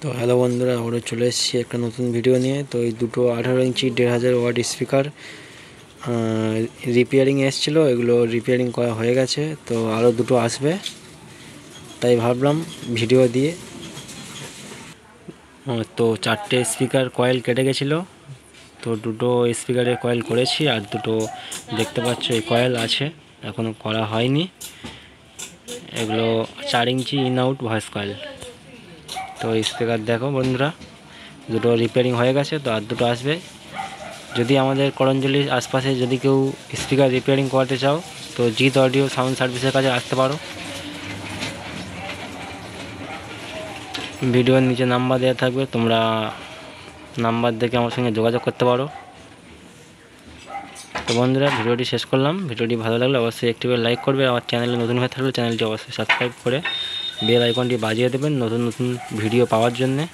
তো হ্যালো বন্ধুরা, আমরা চলে এসেছি একটা নতুন ভিডিও নিয়ে। তো এই দুটো 18 ইঞ্চি 1500 ওয়াট স্পিকার রিপেয়ারিং এসেছিলো, এগুলো রিপেয়ারিং করা হয়ে গেছে। তো আরও দুটো আসবে, তাই ভাবলাম ভিডিও দিয়ে। তো 4টে স্পিকার কয়েল কেটে গেছিলো, তো দুটো স্পিকারের কয়েল করেছি, আর দুটো দেখতে পাচ্ছ এই কয়েল আছে, এখনও করা হয়নি। এগুলো 4 ইঞ্চি ইন আউট ভয়েস কয়েল। তো স্পিকার দেখো বন্ধুরা, দুটো রিপেয়ারিং হয়ে গেছে, তো আর দুটো আসবে। যদি আমাদের করঞ্জলির আশপাশে যদি কেউ স্পিকার রিপেয়ারিং করাতে চাও, তো জিৎ অডিও সাউন্ড সার্ভিসের কাছে আসতে পারো। ভিডিওর নিচে নাম্বার দেওয়া থাকবে, তোমরা নাম্বার দেখে আমার সঙ্গে যোগাযোগ করতে পারো। তো বন্ধুরা, ভিডিওটি শেষ করলাম। ভিডিওটি ভালো লাগলে অবশ্যই একটি করে লাইক করবে। আমার চ্যানেলে নতুন হয়ে থাকলে চ্যানেলটি অবশ্যই সাবস্ক্রাইব করে বেল আইকনটি বাজিয়ে দেবেন নতুন নতুন ভিডিও পাওয়ার জন্যে।